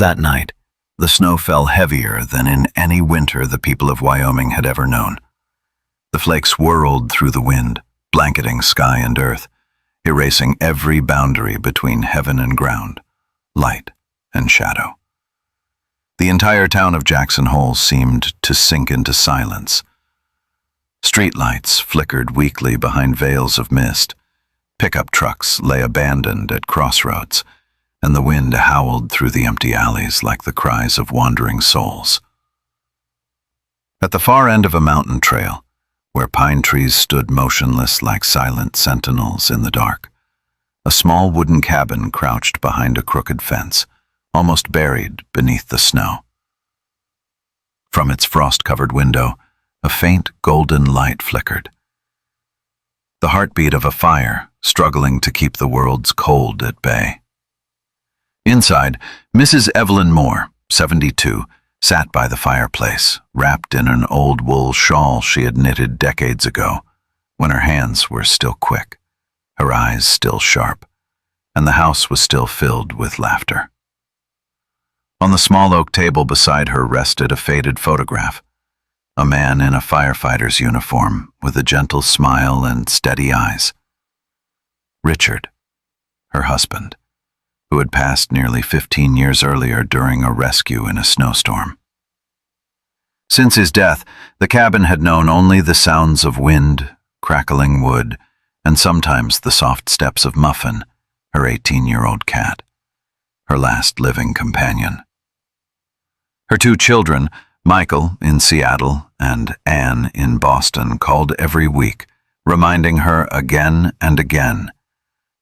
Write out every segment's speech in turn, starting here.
That night, the snow fell heavier than in any winter the people of Wyoming had ever known. The flakes whirled through the wind, blanketing sky and earth, erasing every boundary between heaven and ground, light and shadow. The entire town of Jackson Hole seemed to sink into silence. Streetlights flickered weakly behind veils of mist. Pickup trucks lay abandoned at crossroads, and the wind howled through the empty alleys like the cries of wandering souls. At the far end of a mountain trail, where pine trees stood motionless like silent sentinels in the dark, a small wooden cabin crouched behind a crooked fence, almost buried beneath the snow. From its frost-covered window, a faint golden light flickered. The heartbeat of a fire, struggling to keep the world's cold at bay. Inside, Mrs. Evelyn Moore, 72, sat by the fireplace, wrapped in an old wool shawl she had knitted decades ago, when her hands were still quick, her eyes still sharp, and the house was still filled with laughter. On the small oak table beside her rested a faded photograph, a man in a firefighter's uniform with a gentle smile and steady eyes. Richard, her husband, who had passed nearly 15 years earlier during a rescue in a snowstorm. Since his death, the cabin had known only the sounds of wind, crackling wood, and sometimes the soft steps of Muffin, her 18-year-old cat, her last living companion. Her two children, Michael in Seattle and Anne in Boston, called every week, reminding her again and again,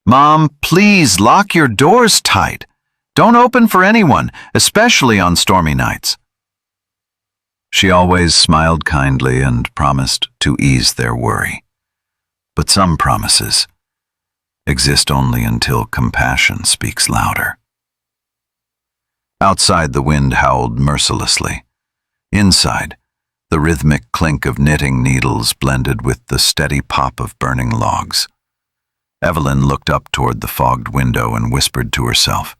"Mom, please lock your doors tight. Don't open for anyone, especially on stormy nights." She always smiled kindly and promised to ease their worry. But some promises exist only until compassion speaks louder. Outside, the wind howled mercilessly. Inside, the rhythmic clink of knitting needles blended with the steady pop of burning logs. Evelyn looked up toward the fogged window and whispered to herself,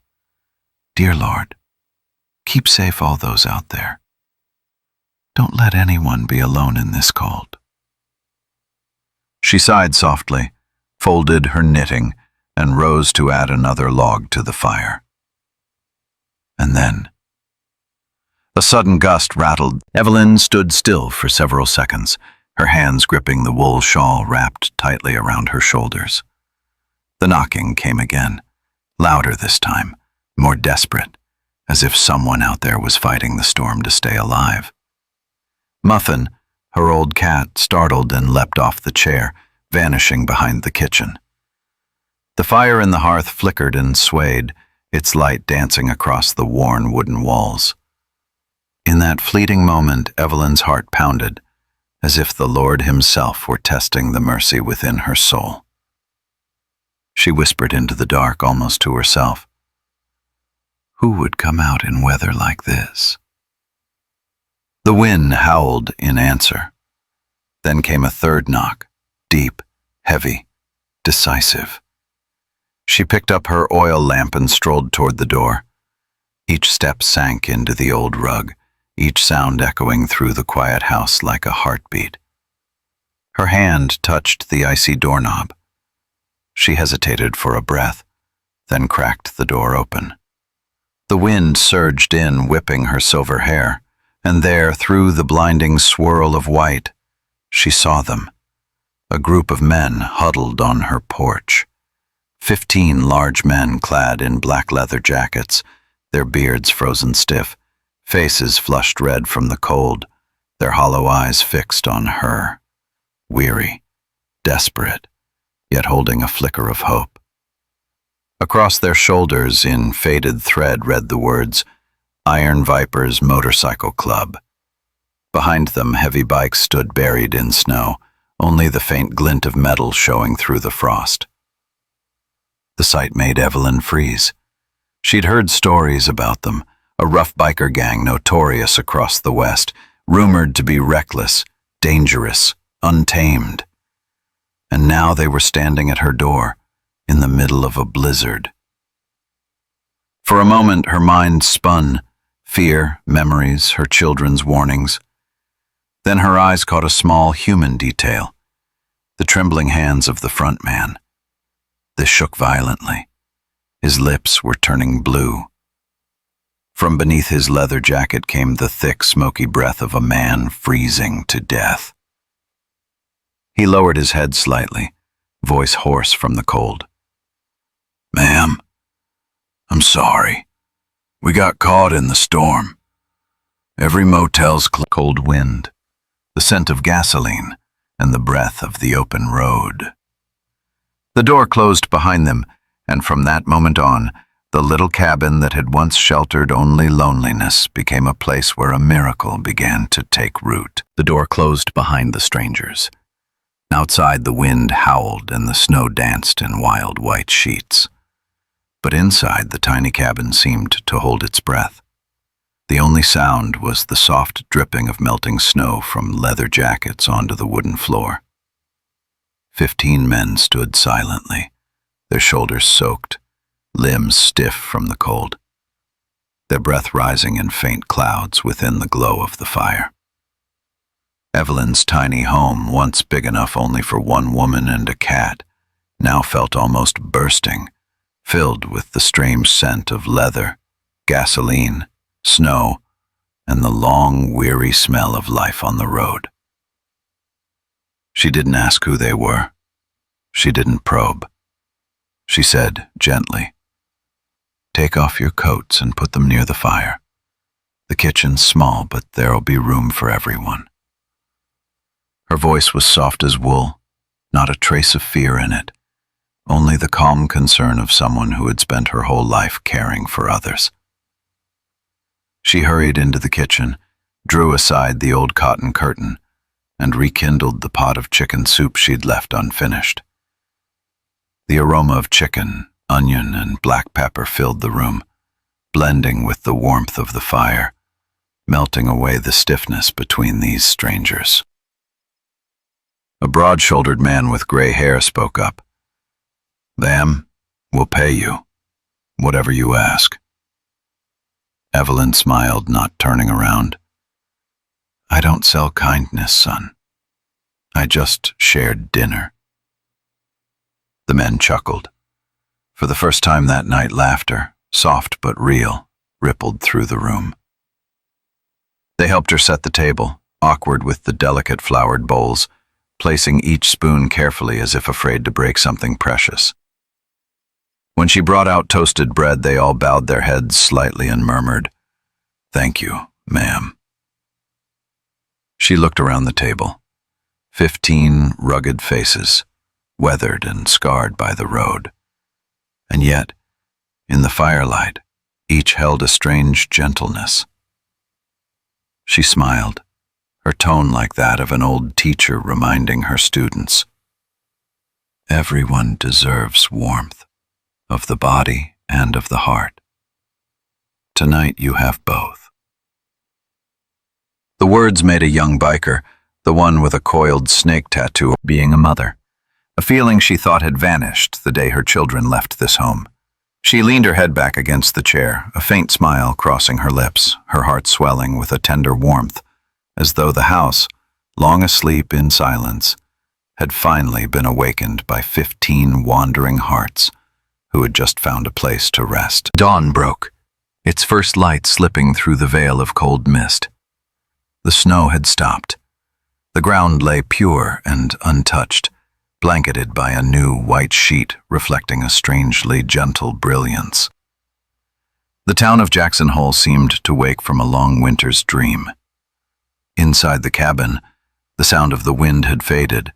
"Dear Lord, keep safe all those out there. Don't let anyone be alone in this cold." She sighed softly, folded her knitting, and rose to add another log to the fire. And then, a sudden gust rattled. Evelyn stood still for several seconds, her hands gripping the wool shawl wrapped tightly around her shoulders. The knocking came again, louder this time, more desperate, as if someone out there was fighting the storm to stay alive. Muffin, her old cat, startled and leapt off the chair, vanishing behind the kitchen. The fire in the hearth flickered and swayed, its light dancing across the worn wooden walls. In that fleeting moment, Evelyn's heart pounded, as if the Lord himself were testing the mercy within her soul. She whispered into the dark, almost to herself, "Who would come out in weather like this?" The wind howled in answer. Then came a third knock, deep, heavy, decisive. She picked up her oil lamp and strolled toward the door. Each step sank into the old rug, each sound echoing through the quiet house like a heartbeat. Her hand touched the icy doorknob. She hesitated for a breath, then cracked the door open. The wind surged in, whipping her silver hair, and there, through the blinding swirl of white, she saw them, a group of men huddled on her porch. 15 large men clad in black leather jackets, their beards frozen stiff, faces flushed red from the cold, their hollow eyes fixed on her, weary, desperate, yet holding a flicker of hope. Across their shoulders, in faded thread, read the words, "Iron Vipers Motorcycle Club." Behind them, heavy bikes stood buried in snow, only the faint glint of metal showing through the frost. The sight made Evelyn freeze. She'd heard stories about them, a rough biker gang notorious across the West, rumored to be reckless, dangerous, untamed. And now they were standing at her door, in the middle of a blizzard. For a moment, her mind spun, fear, memories, her children's warnings. Then her eyes caught a small human detail, the trembling hands of the front man. This shook violently. His lips were turning blue. From beneath his leather jacket came the thick, smoky breath of a man freezing to death. He lowered his head slightly, voice hoarse from the cold. "Ma'am, I'm sorry. We got caught in the storm. Every motel's cold wind, the scent of gasoline, and the breath of the open road." The door closed behind them, and from that moment on, the little cabin that had once sheltered only loneliness became a place where a miracle began to take root. The door closed behind the strangers. Outside, the wind howled and the snow danced in wild white sheets. But inside, the tiny cabin seemed to hold its breath. The only sound was the soft dripping of melting snow from leather jackets onto the wooden floor. 15 men stood silently, their shoulders soaked, limbs stiff from the cold, their breath rising in faint clouds within the glow of the fire. Evelyn's tiny home, once big enough only for one woman and a cat, now felt almost bursting, filled with the strange scent of leather, gasoline, snow, and the long, weary smell of life on the road. She didn't ask who they were. She didn't probe. She said, gently, "Take off your coats and put them near the fire. The kitchen's small, but there'll be room for everyone." Her voice was soft as wool, not a trace of fear in it, only the calm concern of someone who had spent her whole life caring for others. She hurried into the kitchen, drew aside the old cotton curtain, and rekindled the pot of chicken soup she'd left unfinished. The aroma of chicken, onion, and black pepper filled the room, blending with the warmth of the fire, melting away the stiffness between these strangers. A broad-shouldered man with gray hair spoke up. "Them, we'll pay you, whatever you ask." Evelyn smiled, not turning around. "I don't sell kindness, son. I just shared dinner." The men chuckled. For the first time that night, laughter, soft but real, rippled through the room. They helped her set the table, awkward with the delicate flowered bowls, placing each spoon carefully as if afraid to break something precious. When she brought out toasted bread, they all bowed their heads slightly and murmured, "Thank you, ma'am." She looked around the table. 15 rugged faces, weathered and scarred by the road. And yet, in the firelight, each held a strange gentleness. She smiled, her tone like that of an old teacher reminding her students, "Everyone deserves warmth, of the body and of the heart. Tonight you have both." The words made a young biker, the one with a coiled snake tattoo, being a mother, a feeling she thought had vanished the day her children left this home. She leaned her head back against the chair, a faint smile crossing her lips, her heart swelling with a tender warmth, as though the house, long asleep in silence, had finally been awakened by 15 wandering hearts who had just found a place to rest. Dawn broke, its first light slipping through the veil of cold mist. The snow had stopped. The ground lay pure and untouched, blanketed by a new white sheet reflecting a strangely gentle brilliance. The town of Jackson Hole seemed to wake from a long winter's dream. Inside the cabin, the sound of the wind had faded,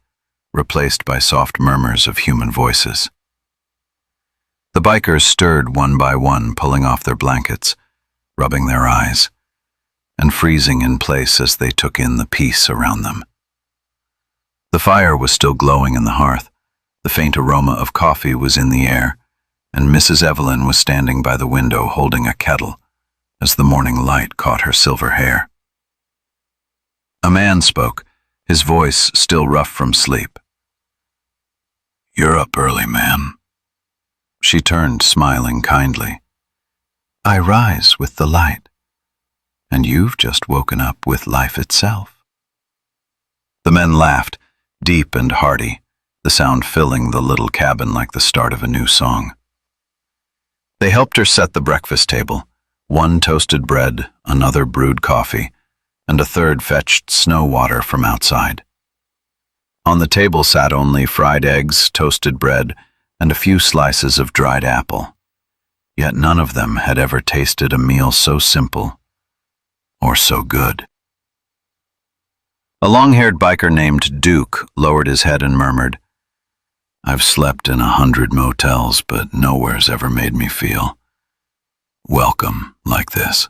replaced by soft murmurs of human voices. The bikers stirred one by one, pulling off their blankets, rubbing their eyes, and freezing in place as they took in the peace around them. The fire was still glowing in the hearth, the faint aroma of coffee was in the air, and Mrs. Evelyn was standing by the window holding a kettle as the morning light caught her silver hair. A man spoke, his voice still rough from sleep. "You're up early, ma'am." She turned, smiling kindly. I rise with the light, and you've just woken up with life itself." The men laughed, deep and hearty, the sound filling the little cabin like the start of a new song. They helped her set the breakfast table. One toasted bread, another brewed coffee, and a third fetched snow water from outside. On the table sat only fried eggs, toasted bread, and a few slices of dried apple. Yet none of them had ever tasted a meal so simple or so good. A long-haired biker named Duke lowered his head and murmured, "I've slept in 100 motels, but nowhere's ever made me feel welcome like this."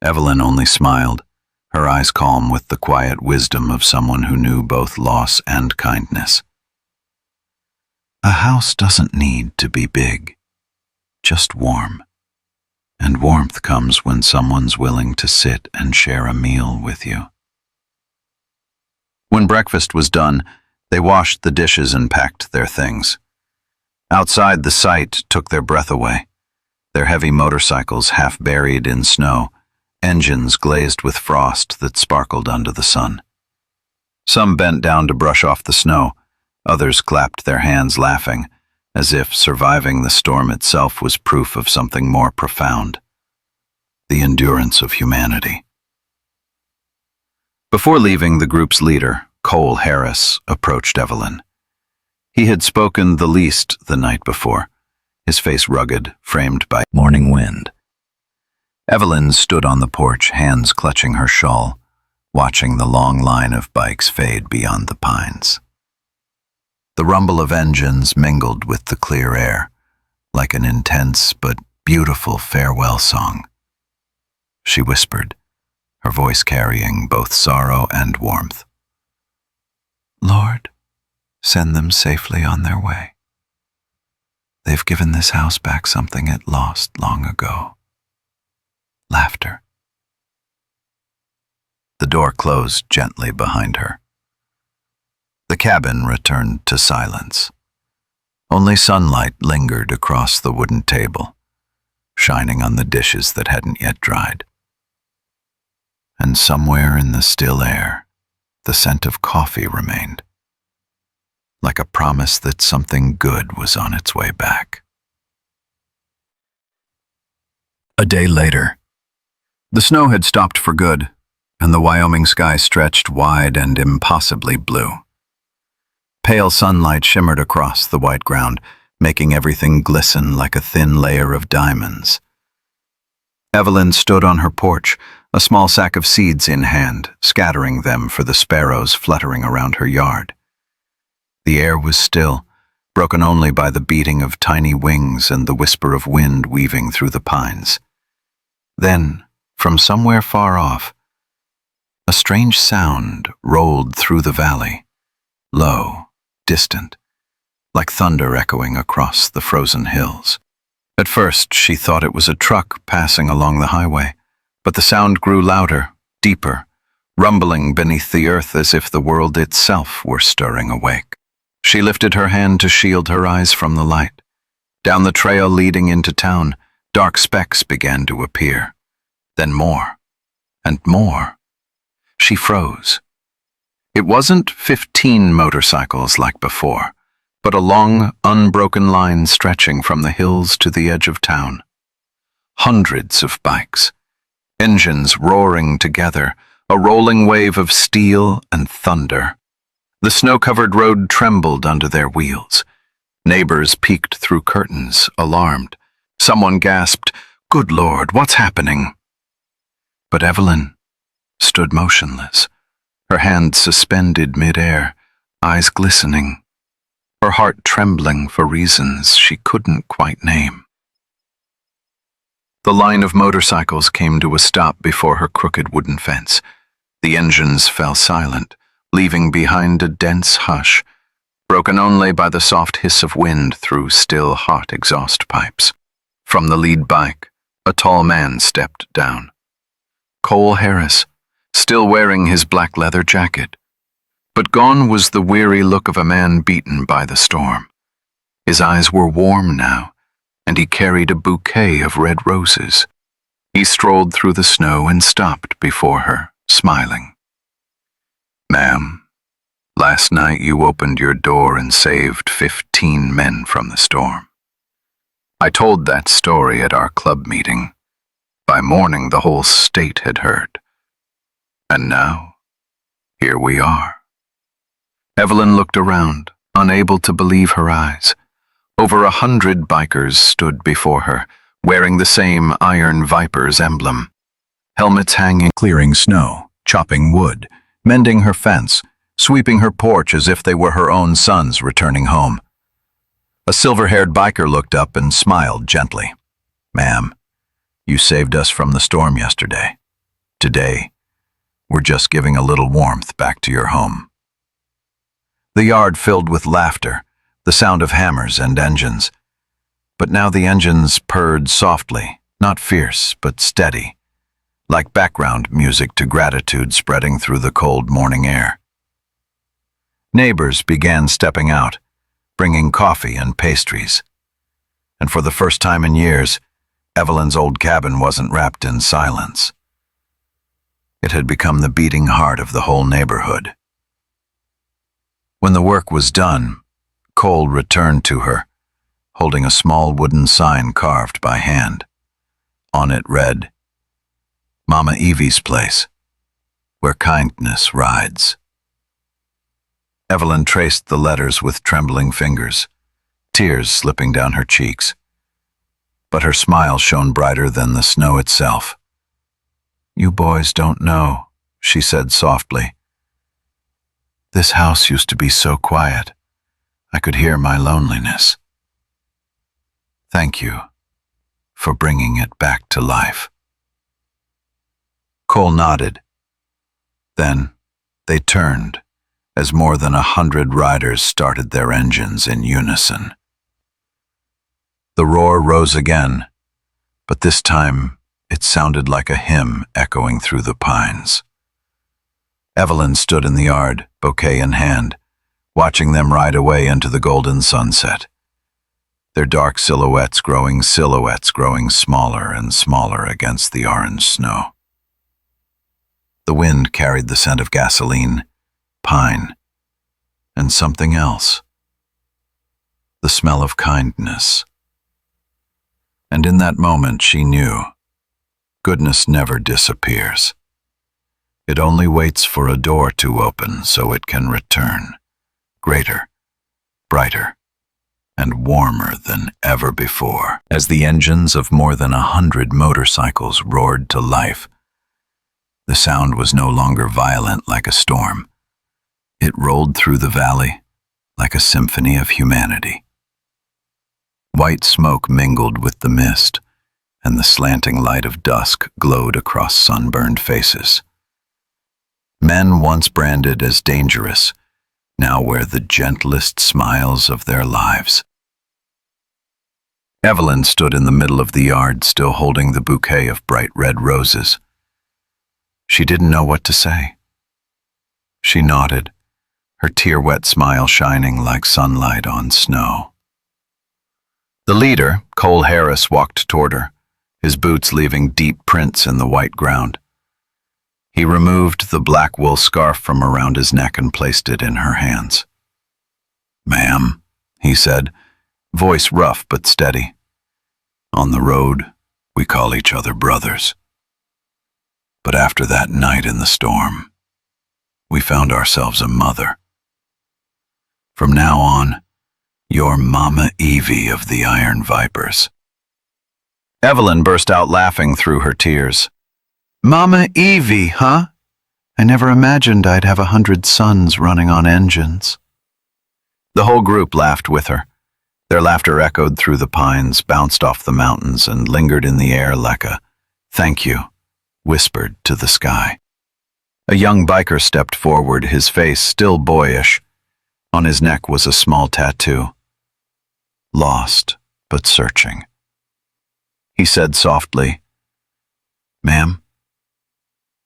Evelyn only smiled, her eyes calm with the quiet wisdom of someone who knew both loss and kindness. A house doesn't need to be big, just warm. And warmth comes when someone's willing to sit and share a meal with you. When breakfast was done, they washed the dishes and packed their things. Outside, the sight took their breath away. Their heavy motorcycles half buried in snow, engines glazed with frost that sparkled under the sun. Some bent down to brush off the snow, others clapped their hands laughing, as if surviving the storm itself was proof of something more profound: the endurance of humanity. Before leaving, the group's leader, Cole Harris, approached Evelyn. He had spoken the least the night before, his face rugged, framed by morning wind. Evelyn stood on the porch, hands clutching her shawl, watching the long line of bikes fade beyond the pines. The rumble of engines mingled with the clear air, like an intense but beautiful farewell song. She whispered, her voice carrying both sorrow and warmth. "Lord, send them safely on their way. They've given this house back something it lost long ago." Laughter. The door closed gently behind her. The cabin returned to silence. Only sunlight lingered across the wooden table, shining on the dishes that hadn't yet dried. And somewhere in the still air, the scent of coffee remained, like a promise that something good was on its way back. A day later, the snow had stopped for good, and the Wyoming sky stretched wide and impossibly blue. Pale sunlight shimmered across the white ground, making everything glisten like a thin layer of diamonds. Evelyn stood on her porch, a small sack of seeds in hand, scattering them for the sparrows fluttering around her yard. The air was still, broken only by the beating of tiny wings and the whisper of wind weaving through the pines. Then, from somewhere far off, a strange sound rolled through the valley, low, distant, like thunder echoing across the frozen hills. At first, she thought it was a truck passing along the highway, but the sound grew louder, deeper, rumbling beneath the earth as if the world itself were stirring awake. She lifted her hand to shield her eyes from the light. Down the trail leading into town, dark specks began to appear. Then more, and more. She froze. It wasn't 15 motorcycles like before, but a long, unbroken line stretching from the hills to the edge of town. Hundreds of bikes, engines roaring together, a rolling wave of steel and thunder. The snow-covered road trembled under their wheels. Neighbors peeked through curtains, alarmed. Someone gasped, "Good Lord, what's happening?" But Evelyn stood motionless, her hand suspended mid-air, eyes glistening, her heart trembling for reasons she couldn't quite name. The line of motorcycles came to a stop before her crooked wooden fence. The engines fell silent, leaving behind a dense hush, broken only by the soft hiss of wind through still hot exhaust pipes. From the lead bike, a tall man stepped down. Cole Harris, still wearing his black leather jacket. But gone was the weary look of a man beaten by the storm. His eyes were warm now, and he carried a bouquet of red roses. He strolled through the snow and stopped before her, smiling. "Ma'am, last night you opened your door and saved 15 men from the storm. I told that story at our club meeting. By morning the whole state had heard. And now, here we are." Evelyn looked around, unable to believe her eyes. Over 100 bikers stood before her, wearing the same Iron Viper's emblem. Helmets hanging, clearing snow, chopping wood, mending her fence, sweeping her porch as if they were her own sons returning home. A silver-haired biker looked up and smiled gently. "Ma'am, you saved us from the storm yesterday. Today, we're just giving a little warmth back to your home." The yard filled with laughter, the sound of hammers and engines. But now the engines purred softly, not fierce, but steady, like background music to gratitude spreading through the cold morning air. Neighbors began stepping out, bringing coffee and pastries. And for the first time in years, Evelyn's old cabin wasn't wrapped in silence. It had become the beating heart of the whole neighborhood. When the work was done, Cole returned to her, holding a small wooden sign carved by hand. On it read, "Mama Evie's place, where kindness rides." Evelyn traced the letters with trembling fingers, tears slipping down her cheeks. But her smile shone brighter than the snow itself. "You boys don't know," she said softly. "This house used to be so quiet. I could hear my loneliness. Thank you for bringing it back to life." Cole nodded. Then they turned as more than 100 riders started their engines in unison. The roar rose again, but this time it sounded like a hymn echoing through the pines. Evelyn stood in the yard, bouquet in hand, watching them ride away into the golden sunset. Their dark silhouettes growing smaller and smaller against the orange snow. The wind carried the scent of gasoline, pine, and something else. The smell of kindness. And in that moment she knew, goodness never disappears. It only waits for a door to open so it can return, greater, brighter, and warmer than ever before. As the engines of more than 100 motorcycles roared to life, the sound was no longer violent like a storm. It rolled through the valley like a symphony of humanity. White smoke mingled with the mist, and the slanting light of dusk glowed across sunburned faces. Men once branded as dangerous now wear the gentlest smiles of their lives. Evelyn stood in the middle of the yard, still holding the bouquet of bright red roses. She didn't know what to say. She nodded, her tear-wet smile shining like sunlight on snow. The leader, Cole Harris, walked toward her, his boots leaving deep prints in the white ground. He removed the black wool scarf from around his neck and placed it in her hands. "Ma'am," he said, voice rough but steady. "On the road, we call each other brothers. But after that night in the storm, we found ourselves a mother. From now on, you're Mama Evie of the Iron Vipers." Evelyn burst out laughing through her tears. "Mama Evie, huh? I never imagined I'd have 100 sons running on engines." The whole group laughed with her. Their laughter echoed through the pines, bounced off the mountains, and lingered in the air like a "thank you" whispered to the sky. A young biker stepped forward, his face still boyish. On his neck was a small tattoo. Lost, but searching. He said softly, "Ma'am,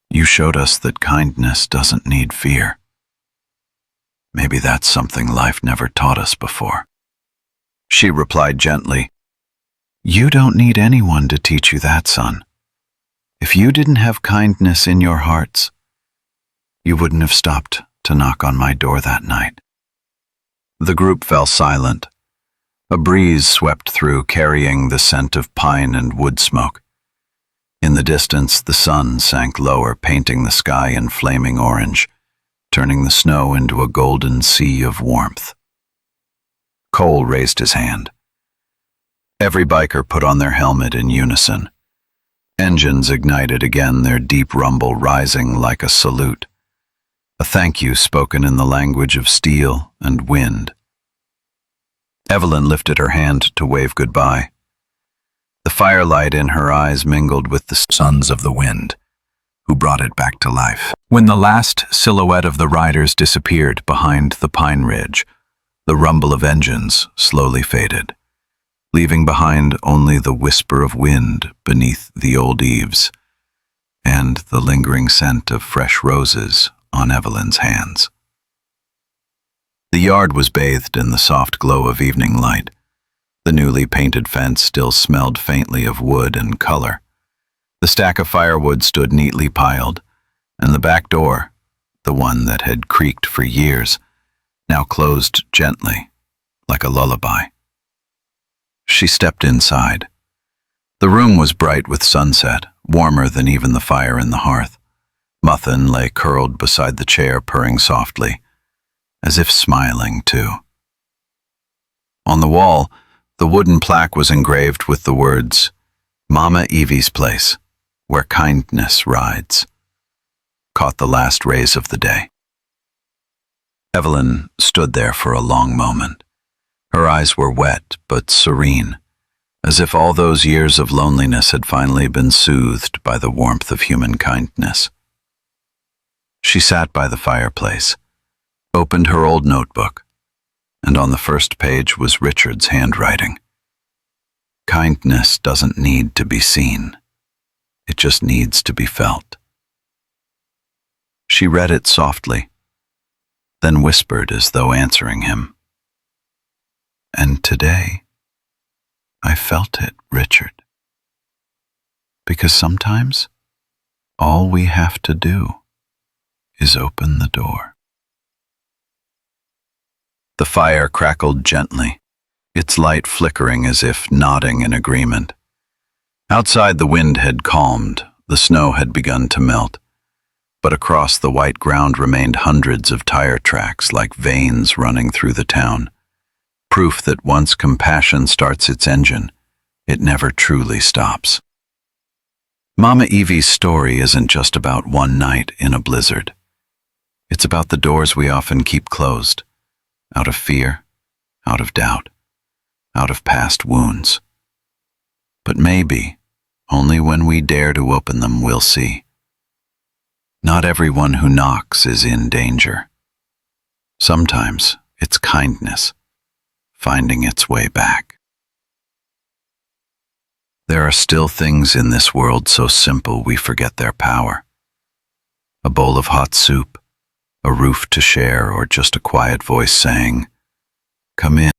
you showed us that kindness doesn't need fear. Maybe that's something life never taught us before." She replied gently, You don't need anyone to teach you that, son. If you didn't have kindness in your hearts, you wouldn't have stopped to knock on my door that night." The group fell silent. A breeze swept through, carrying the scent of pine and wood smoke. In the distance, the sun sank lower, painting the sky in flaming orange, turning the snow into a golden sea of warmth. Cole raised his hand. Every biker put on their helmet in unison. Engines ignited again, their deep rumble rising like a salute. A thank you spoken in the language of steel and wind. Evelyn lifted her hand to wave goodbye. The firelight in her eyes mingled with the sons of the wind, who brought it back to life. When the last silhouette of the riders disappeared behind the pine ridge, the rumble of engines slowly faded, leaving behind only the whisper of wind beneath the old eaves and the lingering scent of fresh roses on Evelyn's hands. The yard was bathed in the soft glow of evening light. The newly painted fence still smelled faintly of wood and color. The stack of firewood stood neatly piled, and the back door, the one that had creaked for years, now closed gently, like a lullaby. She stepped inside. The room was bright with sunset, warmer than even the fire in the hearth. Muffin lay curled beside the chair, purring softly, as if smiling too. On the wall, the wooden plaque was engraved with the words, "Mama Evie's place, where kindness rides," caught the last rays of the day. Evelyn stood there for a long moment. Her eyes were wet but serene, as if all those years of loneliness had finally been soothed by the warmth of human kindness. She sat by the fireplace, opened her old notebook, and on the first page was Richard's handwriting. Kindness doesn't need to be seen. It just needs to be felt. She read it softly, then whispered as though answering him. "And today, I felt it, Richard. Because sometimes, all we have to do is open the door." The fire crackled gently, its light flickering as if nodding in agreement. Outside, the wind had calmed, the snow had begun to melt, but across the white ground remained hundreds of tire tracks like veins running through the town, proof that once compassion starts its engine, it never truly stops. Mama Evie's story isn't just about one night in a blizzard. It's about the doors we often keep closed, out of fear, out of doubt, out of past wounds. But maybe, only when we dare to open them, we'll see. Not everyone who knocks is in danger. Sometimes it's kindness, finding its way back. There are still things in this world so simple we forget their power. A bowl of hot soup, a roof to share, or just a quiet voice saying, "Come in."